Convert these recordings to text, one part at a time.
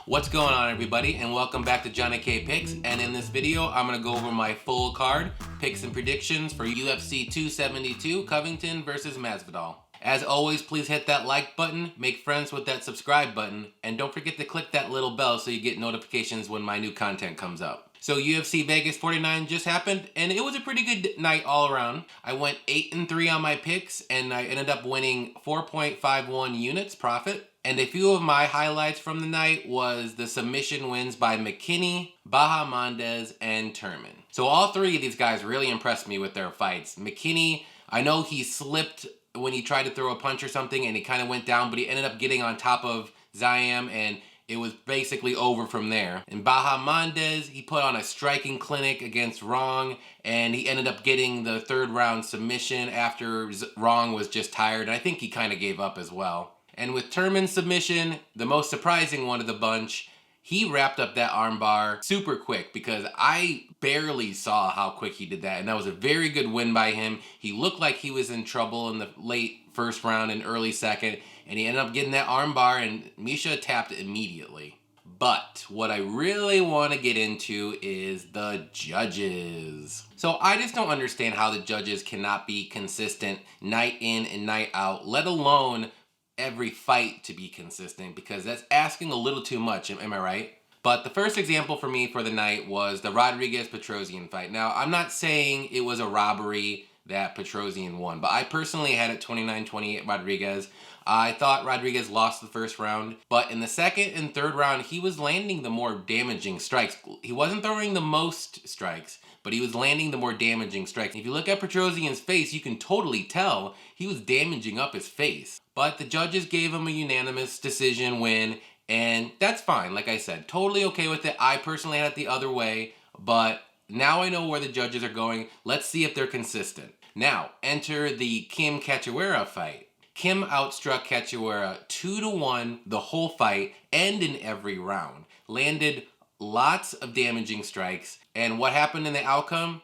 What's going on, everybody, and welcome back to JohnnyKpicks. And in this video, I'm going to go over my full card, picks and predictions for UFC 272, Covington versus Masvidal. As always, please hit that like button, make friends with that subscribe button, and don't forget to click that little bell so you get notifications when my new content comes up. So UFC Vegas 49 just happened, and it was a pretty good night all around. I went 8-3 on my picks, and I ended up winning 4.51 units profit. And a few of my highlights from the night was the submission wins by McKinney, Bahamondes, and Turman. So all three of these guys really impressed me with their fights. McKinney, I know he slipped when he tried to throw a punch or something and he kind of went down, but he ended up getting on top of Ziam and it was basically over from there. And Bahamondes, he put on a striking clinic against Wrong and he ended up getting the third round submission after Wrong was just tired. And I think he kind of gave up as well. And with Turman's submission, the most surprising one of the bunch, he wrapped up that armbar super quick because I barely saw how quick he did that. And that was a very good win by him. He looked like he was in trouble in the late first round and early second. And he ended up getting that armbar and Misha tapped immediately. But what I really want to get into is the judges. So I just don't understand how the judges cannot be consistent night in and night out, let alone every fight to be consistent, because that's asking a little too much, am I right? But the first example for me for the night was the Rodriguez-Petrosian fight. Now, I'm not saying it was a robbery that Petrosian won, but I personally had it 29-28 Rodriguez. I thought Rodriguez lost the first round, but in the second and third round, he was landing the more damaging strikes. He wasn't throwing the most strikes, but he was landing the more damaging strikes. If you look at Petrosian's face, you can totally tell he was damaging up his face. But the judges gave him a unanimous decision win, and that's fine. Like I said, totally okay with it. I personally had it the other way, but now I know where the judges are going. Let's see if they're consistent. Now, enter the Kim Cachoeira fight. Kim outstruck Cachoeira 2-1 the whole fight and in every round. Landed lots of damaging strikes. And what happened in the outcome?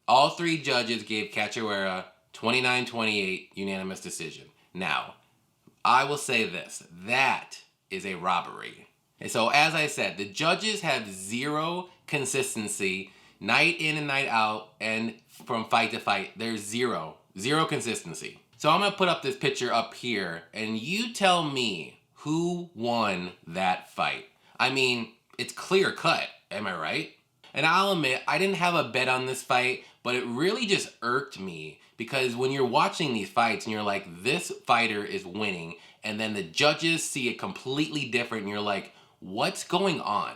All three judges gave Cachoeira 29-28 unanimous decision. Now, I will say this. That is a robbery. And so, as I said, the judges have zero consistency night in and night out and from fight to fight. There's zero consistency. So I'm going to put up this picture up here and you tell me who won that fight. I mean, it's clear cut, am I right? And I'll admit, I didn't have a bet on this fight, but it really just irked me because when you're watching these fights and you're like, this fighter is winning, and then the judges see it completely different and you're like, what's going on?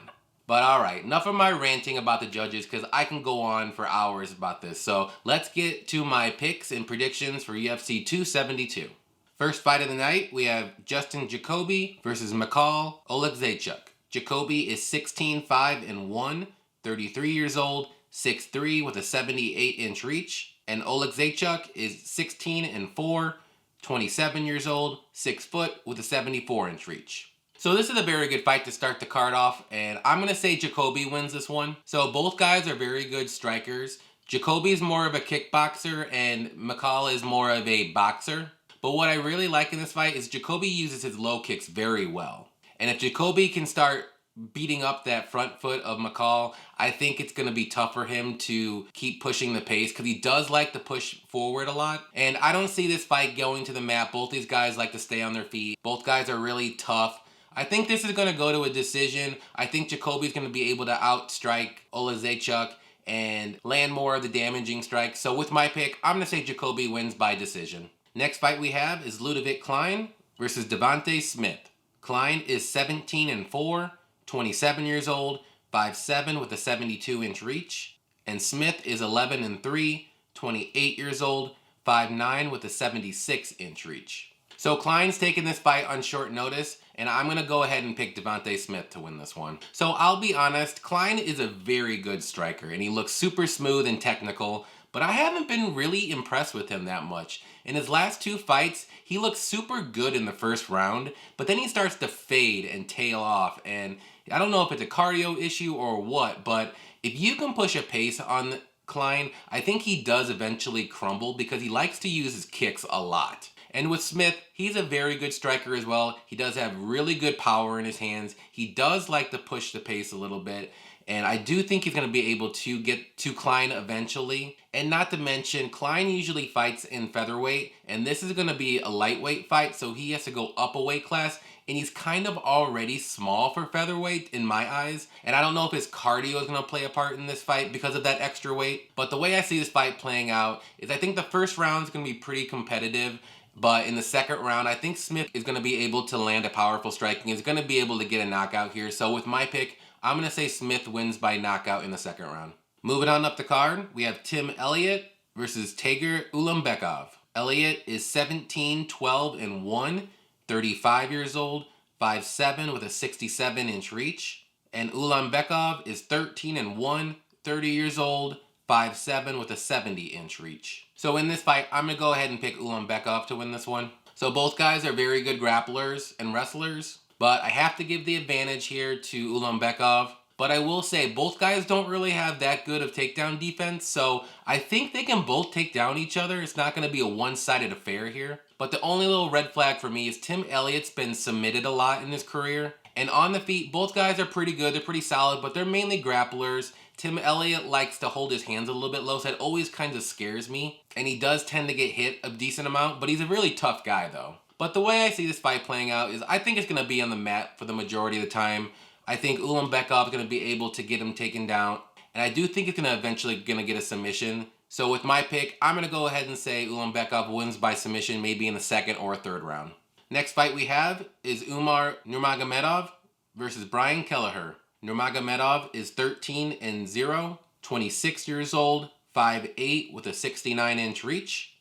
But all right, enough of my ranting about the judges because I can go on for hours about this. So let's get to my picks and predictions for UFC 272. First fight of the night, we have Justin Jacoby versus Mikhail Oleksiejczuk. Jacoby is 16-5-1, 33 years old, 6'3" with a 78-inch reach. And Oleksiejczuk is 16-4, 27 years old, 6 foot with a 74-inch reach. So this is a very good fight to start the card off, and I'm going to say Jacoby wins this one. So both guys are very good strikers. Jacoby's more of a kickboxer, and Mikhail is more of a boxer. But what I really like in this fight is Jacoby uses his low kicks very well. And if Jacoby can start beating up that front foot of Mikhail, I think it's going to be tough for him to keep pushing the pace because he does like to push forward a lot. And I don't see this fight going to the mat. Both these guys like to stay on their feet. Both guys are really tough. I think this is going to go to a decision. I think Jacoby's going to be able to outstrike Oleksiejczuk and land more of the damaging strikes. So with my pick, I'm going to say Jacoby wins by decision. Next fight we have is Ludovic Klein versus Devontae Smith. Klein is 17-4, 27 years old, 5'7" with a 72-inch reach. And Smith is 11-3, 28 years old, 5'9" with a 76-inch reach. So Klein's taking this fight on short notice, and I'm going to go ahead and pick Devontae Smith to win this one. So I'll be honest, Klein is a very good striker, and he looks super smooth and technical, but I haven't been really impressed with him that much. In his last two fights, he looks super good in the first round, but then he starts to fade and tail off, and I don't know if it's a cardio issue or what, but if you can push a pace on Klein, I think he does eventually crumble because he likes to use his kicks a lot. And with Smith, he's a very good striker as well. He does have really good power in his hands. He does like to push the pace a little bit. And I do think he's going to be able to get to Klein eventually. And not to mention, Klein usually fights in featherweight. And this is going to be a lightweight fight, so he has to go up a weight class. And he's kind of already small for featherweight in my eyes. And I don't know if his cardio is going to play a part in this fight because of that extra weight. But the way I see this fight playing out is I think the first round is going to be pretty competitive. But in the second round, I think Smith is going to be able to land a powerful striking. He's going to be able to get a knockout here. So with my pick, I'm going to say Smith wins by knockout in the second round. Moving on up the card, we have Tim Elliott versus Tager Ulanbekov. Elliott is 17-12-1, 35 years old, 5'7" with a 67-inch reach. And Ulanbekov is 13-1, 30 years old, 5'7" with a 70-inch reach. So in this fight, I'm going to go ahead and pick Ulanbekov to win this one. So both guys are very good grapplers and wrestlers. But I have to give the advantage here to Ulanbekov. But I will say both guys don't really have that good of takedown defense. So I think they can both take down each other. It's not going to be a one-sided affair here. But the only little red flag for me is Tim Elliott's been submitted a lot in his career. And on the feet, both guys are pretty good. They're pretty solid, but they're mainly grapplers. Tim Elliott likes to hold his hands a little bit low, so that always kind of scares me. And he does tend to get hit a decent amount, but he's a really tough guy though. But the way I see this fight playing out is I think it's going to be on the mat for the majority of the time. I think Ulanbekov is going to be able to get him taken down. And I do think it's going to eventually get a submission. So with my pick, I'm going to go ahead and say Ulanbekov wins by submission, maybe in the second or third round. Next fight we have is Umar Nurmagomedov versus Brian Kelleher. Nurmagomedov is 13-0, 26 years old, 5'8" with a 69-inch reach.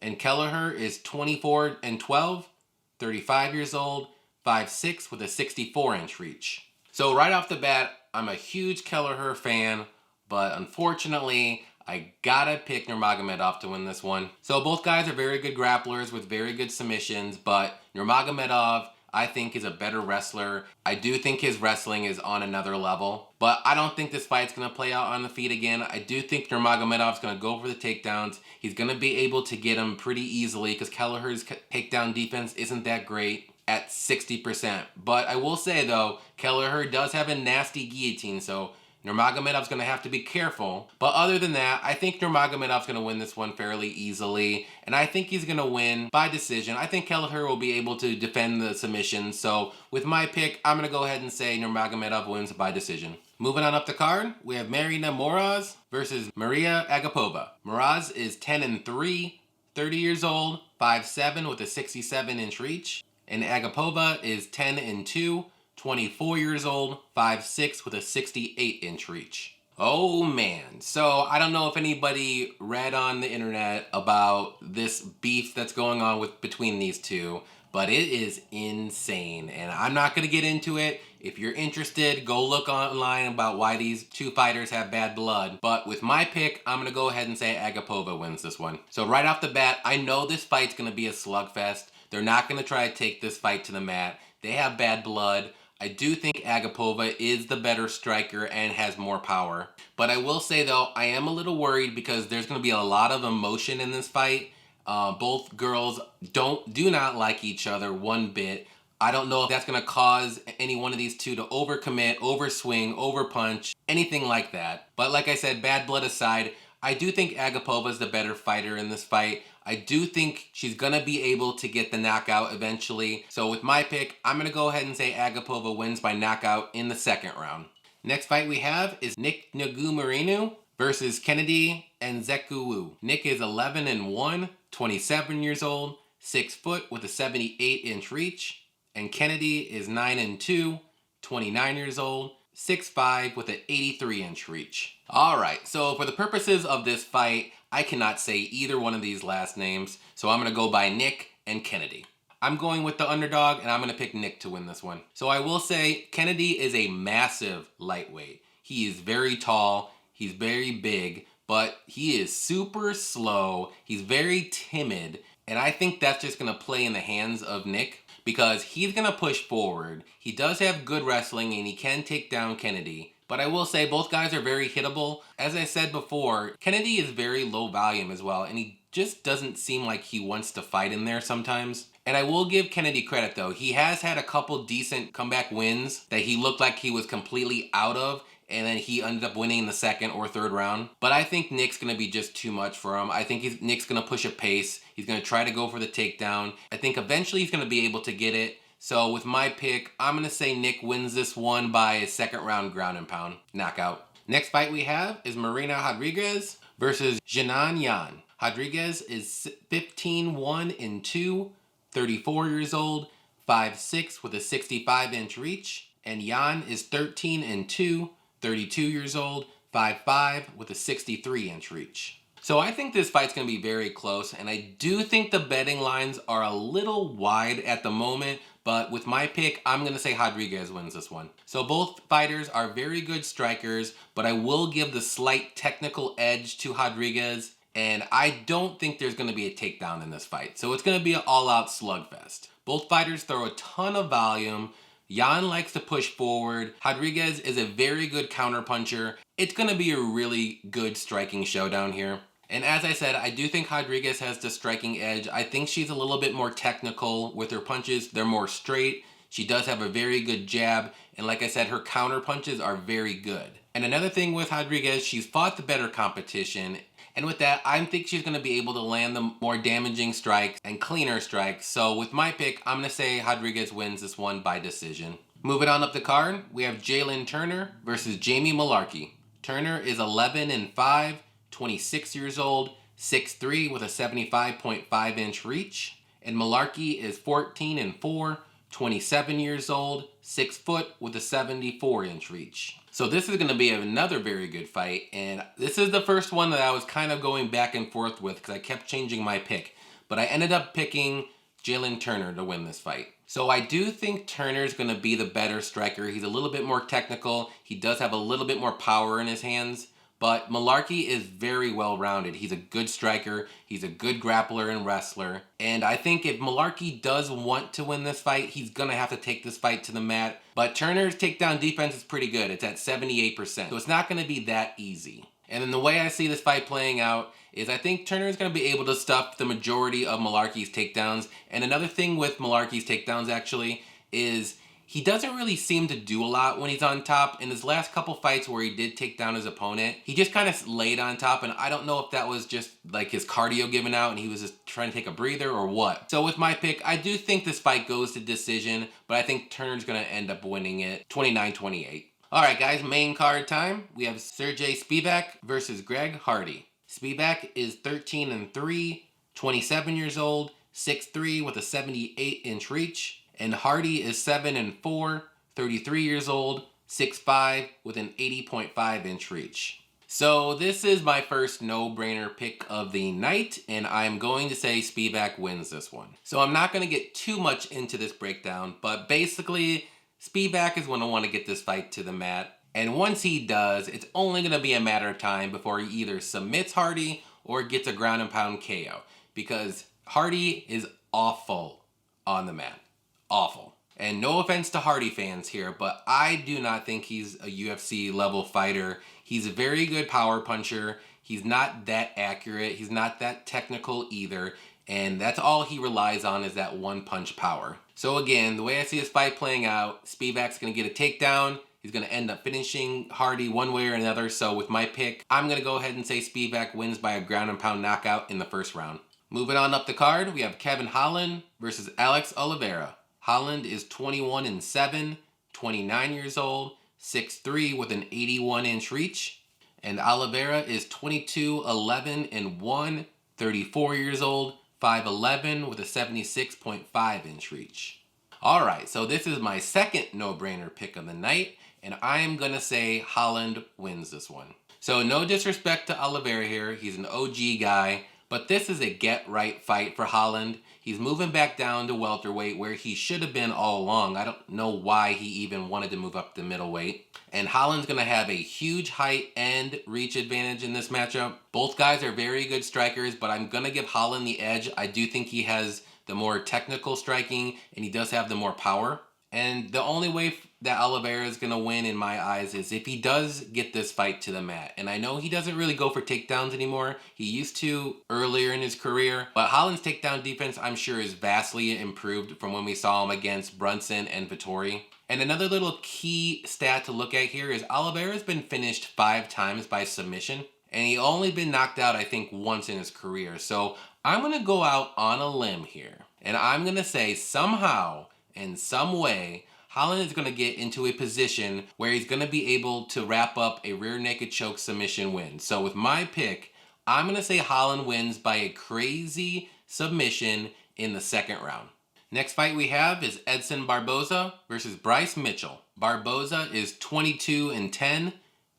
And Kelleher is 24-12, 35 years old, 5'6" with a 64-inch reach. So right off the bat, I'm a huge Kelleher fan, but unfortunately, I gotta pick Nurmagomedov to win this one. So both guys are very good grapplers with very good submissions, but Nurmagomedov, I think, is a better wrestler. I do think his wrestling is on another level, but I don't think this fight's going to play out on the feet again. I do think Nurmagomedov's going to go for the takedowns. He's going to be able to get him pretty easily because Kelleher's takedown defense isn't that great at 60%. But I will say, though, Kelleher does have a nasty guillotine, so Nurmagomedov's going to have to be careful. But other than that, I think Nurmagomedov's going to win this one fairly easily. And I think he's going to win by decision. I think Kelleher will be able to defend the submission. So with my pick, I'm going to go ahead and say Nurmagomedov wins by decision. Moving on up the card, we have Marina Moroz versus Maria Agapova. Moroz is 10-3, 30 years old, 5'7" with a 67-inch reach. And Agapova is 10-2, 24 years old, 5'6" with a 68-inch reach. Oh man, so I don't know if anybody read on the internet about this beef that's going on between these two, but it is insane, and I'm not going to get into it. If you're interested, go look online about why these two fighters have bad blood. But with my pick, I'm going to go ahead and say Agapova wins this one. So right off the bat, I know this fight's going to be a slugfest. They're not going to try to take this fight to the mat. They have bad blood. I do think Agapova is the better striker and has more power. But I will say, though, I am a little worried because there's going to be a lot of emotion in this fight. Both girls do not like each other one bit. I don't know if that's going to cause any one of these two to overcommit, overswing, overpunch, anything like that. But like I said, bad blood aside, I do think Agapova is the better fighter in this fight. I do think she's going to be able to get the knockout eventually. So with my pick, I'm going to go ahead and say Agapova wins by knockout in the second round. Next fight we have is Nick Negumereanu versus Kennedy Nzechukwu. Nick is 11-1, 27 years old, 6 foot with a 78-inch reach. And Kennedy is 9-2, 29 years old, 6'5" with an 83-inch reach. Alright, so for the purposes of this fight, I cannot say either one of these last names, so I'm going to go by Nick and Kennedy. I'm going with the underdog, and I'm going to pick Nick to win this one. So I will say, Kennedy is a massive lightweight. He is very tall, he's very big, but he is super slow, he's very timid, and I think that's just going to play in the hands of Nick, because he's going to push forward. He does have good wrestling, and he can take down Kennedy, But I will say both guys are very hittable. As I said before, Kennedy is very low volume as well, and he just doesn't seem like he wants to fight in there sometimes. And I will give Kennedy credit though. He has had a couple decent comeback wins that he looked like he was completely out of, and then he ended up winning in the second or third round. But I think Nick's going to be just too much for him. I think Nick's going to push a pace. He's going to try to go for the takedown. I think eventually he's going to be able to get it. So with my pick, I'm going to say Nick wins this one by a second round ground and pound knockout. Next fight we have is Marina Rodriguez versus Jinan Yan. Rodriguez is 15-1-2, 34 years old, 5'6" with a 65-inch reach. And Yan is 13-2, 32 years old, 5'5" with a 63-inch reach. So I think this fight's going to be very close, and I do think the betting lines are a little wide at the moment, but with my pick, I'm going to say Rodriguez wins this one. So both fighters are very good strikers, but I will give the slight technical edge to Rodriguez, and I don't think there's going to be a takedown in this fight. So it's going to be an all-out slugfest. Both fighters throw a ton of volume. Yan likes to push forward. Rodriguez is a very good counterpuncher. It's going to be a really good striking showdown here. And as I said, I do think Rodriguez has the striking edge. I think she's a little bit more technical with her punches. They're more straight. She does have a very good jab. And like I said, her counter punches are very good. And another thing with Rodriguez, she's fought the better competition. And with that, I think she's going to be able to land the more damaging strikes and cleaner strikes. So with my pick, I'm going to say Rodriguez wins this one by decision. Moving on up the card, we have Jalen Turner versus Jamie Mularkey. Turner is 11-5, 26 years old, 6'3" with a 75.5-inch reach. And Mularkey is 14-4, 27 years old, 6 foot with a 74-inch reach. So this is going to be another very good fight, and this is the first one that I was kind of going back and forth with because I kept changing my pick. But I ended up picking Jalen Turner to win this fight. So I do think Turner's going to be the better striker. He's a little bit more technical. He does have a little bit more power in his hands. But Mularkey is very well-rounded. He's a good striker. He's a good grappler and wrestler. And I think if Mularkey does want to win this fight, he's going to have to take this fight to the mat. But Turner's takedown defense is pretty good. It's at 78%. So it's not going to be that easy. And then the way I see this fight playing out is I think Turner is going to be able to stuff the majority of Mularkey's takedowns. And another thing with Mularkey's takedowns actually is he doesn't really seem to do a lot when he's on top. In his last couple fights where he did take down his opponent, he just kind of laid on top, and I don't know if that was just like his cardio giving out and he was just trying to take a breather or what. So with my pick, I do think this fight goes to decision, but I think Turner's going to end up winning it 29-28. Alright guys, main card time. We have Sergey Spivak versus Greg Hardy. Spivak is 13-3, 27 years old, 6'3" with a 78-inch reach. And Hardy is 7-4, 33 years old, 6'5", with an 80.5-inch reach. So this is my first no-brainer pick of the night, and I'm going to say Spivak wins this one. So I'm not going to get too much into this breakdown, but basically, Spivak is going to want to get this fight to the mat. And once he does, it's only going to be a matter of time before he either submits Hardy or gets a ground and pound KO. Because Hardy is awful on the mat. Awful. And no offense to Hardy fans here, but I do not think he's a UFC level fighter. He's a very good power puncher. He's not that accurate. He's not that technical either. And that's all he relies on is that one punch power. So again, the way I see this fight playing out, Spivak's going to get a takedown. He's going to end up finishing Hardy one way or another. So with my pick, I'm going to go ahead and say Spivak wins by a ground and pound knockout in the first round. Moving on up the card, we have Kevin Holland versus Alex Oliveira. Holland is 21-7, 29 years old, 6'3" with an 81-inch reach. And Oliveira is 22-11-1, 34 years old, 5'11" with a 76.5-inch reach. Alright, so this is my second no-brainer pick of the night, and I am going to say Holland wins this one. So no disrespect to Oliveira here, he's an OG guy, but this is a get-right fight for Holland. He's moving back down to welterweight where he should have been all along. I don't know why he even wanted to move up to middleweight. And Holland's going to have a huge height and reach advantage in this matchup. Both guys are very good strikers, but I'm going to give Holland the edge. I do think he has the more technical striking, and he does have the more power. And the only way that Oliveira is going to win in my eyes is if he does get this fight to the mat. And I know he doesn't really go for takedowns anymore. He used to earlier in his career. But Holland's takedown defense, I'm sure, is vastly improved from when we saw him against Brunson and Vettori. And another little key stat to look at here is Oliveira's been finished 5 times by submission. And he only been knocked out, I think, once in his career. So I'm going to go out on a limb here. And I'm going to say somehow, in some way, Holland is going to get into a position where he's going to be able to wrap up a rear naked choke submission win. So with my pick, I'm going to say Holland wins by a crazy submission in the second round. Next fight we have is Edson Barboza versus Bryce Mitchell. Barboza is 22-10,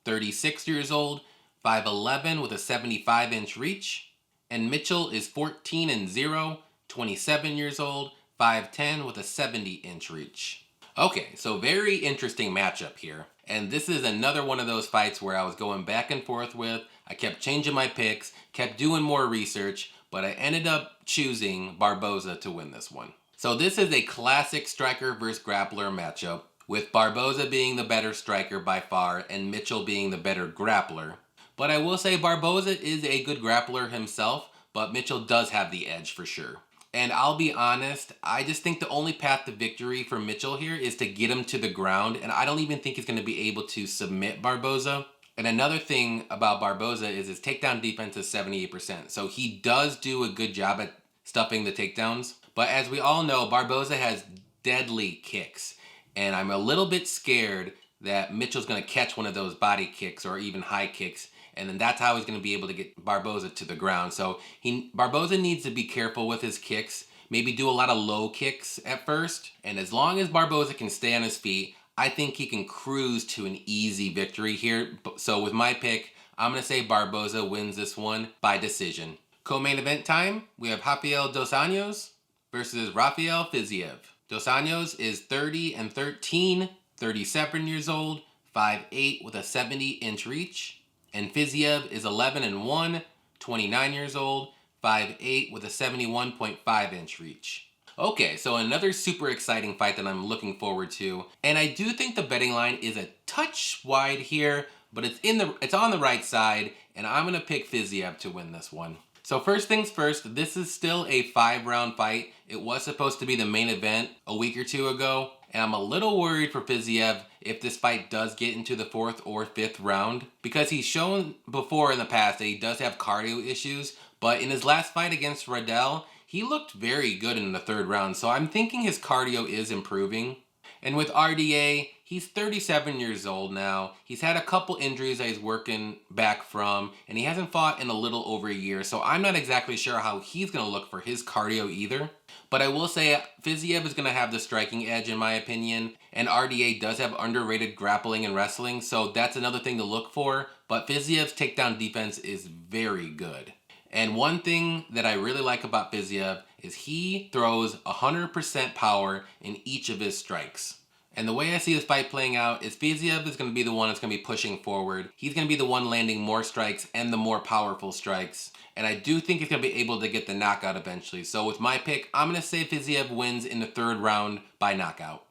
36 years old, 5'11" with a 75-inch reach. And Mitchell is 14-0, 27 years old, 5'10" with a 70-inch reach. Okay, so very interesting matchup here. And this is another one of those fights where I was going back and forth with. I kept changing my picks, kept doing more research, but I ended up choosing Barboza to win this one. So this is a classic striker versus grappler matchup, with Barboza being the better striker by far and Mitchell being the better grappler. But I will say Barboza is a good grappler himself, but Mitchell does have the edge for sure. And I'll be honest, I just think the only path to victory for Mitchell here is to get him to the ground, and I don't even think he's going to be able to submit Barboza. And another thing about Barboza is his takedown defense is 78%, so he does do a good job at stuffing the takedowns. But as we all know, Barboza has deadly kicks, and I'm a little bit scared that Mitchell's going to catch one of those body kicks or even high kicks, and then that's how he's going to be able to get Barboza to the ground. So Barboza needs to be careful with his kicks, maybe do a lot of low kicks at first, and as long as Barboza can stay on his feet, I think he can cruise to an easy victory here. So with my pick, I'm going to say Barboza wins this one by decision. Co-main event time, we have Rafael Dos Anjos versus Rafael Fiziev. Dos Anjos is 30-13, 37 years old, 5'8" with a 70-inch reach. And Fiziev is 11-1, 29 years old, 5'8" with a 71.5-inch reach. Okay, so another super exciting fight that I'm looking forward to. And I do think the betting line is a touch wide here, but it's on the right side, and I'm going to pick Fiziev to win this one. So first things first, this is still a 5-round fight. It was supposed to be the main event a week or two ago, and I'm a little worried for Fiziev if this fight does get into the 4th or 5th round, because he's shown before in the past that he does have cardio issues, but in his last fight against Riddell, he looked very good in the 3rd round, so I'm thinking his cardio is improving. And with RDA, he's 37 years old now. He's had a couple injuries that he's working back from, and he hasn't fought in a little over a year, so I'm not exactly sure how he's going to look for his cardio either. But I will say Fiziev is going to have the striking edge in my opinion, and RDA does have underrated grappling and wrestling, so that's another thing to look for. But Fiziev's takedown defense is very good. And one thing that I really like about Fiziev is he throws 100% power in each of his strikes. And the way I see this fight playing out is Fiziev is going to be the one that's going to be pushing forward. He's going to be the one landing more strikes and the more powerful strikes. And I do think he's going to be able to get the knockout eventually. So with my pick, I'm going to say Fiziev wins in the 3rd round by knockout.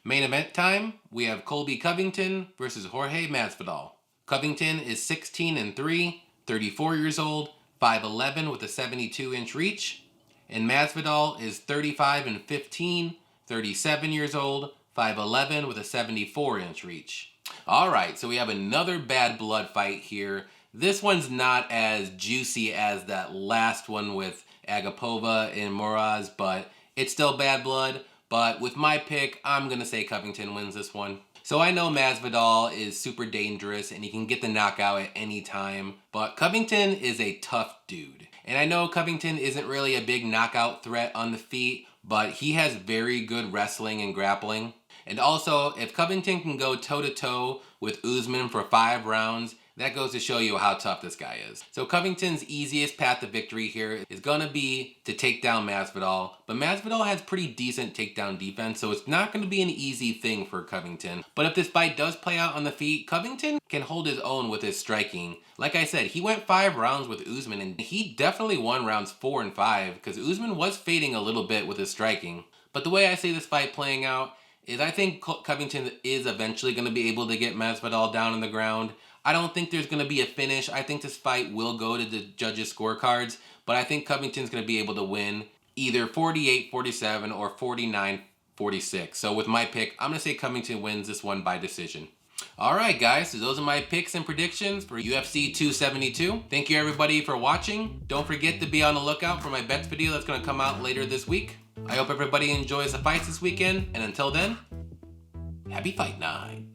Main event time, we have Colby Covington versus Jorge Masvidal. Covington is 16-3, 34 years old, 5'11" with a 72-inch reach. And Masvidal is 35-15, 37 years old, 5'11" with a 74-inch reach. Alright, so we have another bad blood fight here. This one's not as juicy as that last one with Agapova and Moroz, but it's still bad blood. But with my pick, I'm going to say Covington wins this one. So I know Masvidal is super dangerous and he can get the knockout at any time, but Covington is a tough dude. And I know Covington isn't really a big knockout threat on the feet, but he has very good wrestling and grappling. And also, if Covington can go toe-to-toe with Usman for 5 rounds, that goes to show you how tough this guy is. So Covington's easiest path to victory here is going to be to take down Masvidal. But Masvidal has pretty decent takedown defense, so it's not going to be an easy thing for Covington. But if this fight does play out on the feet, Covington can hold his own with his striking. Like I said, he went 5 rounds with Usman, and he definitely won rounds 4 and 5, because Usman was fading a little bit with his striking. But the way I see this fight playing out is I think Covington is eventually going to be able to get Masvidal down on the ground. I don't think there's going to be a finish. I think this fight will go to the judges' scorecards, but I think Covington's going to be able to win either 48-47 or 49-46. So with my pick, I'm going to say Covington wins this one by decision. Alright guys, so those are my picks and predictions for UFC 272. Thank you everybody for watching. Don't forget to be on the lookout for my bets video that's going to come out later this week. I hope everybody enjoys the fights this weekend, and until then, happy fight night.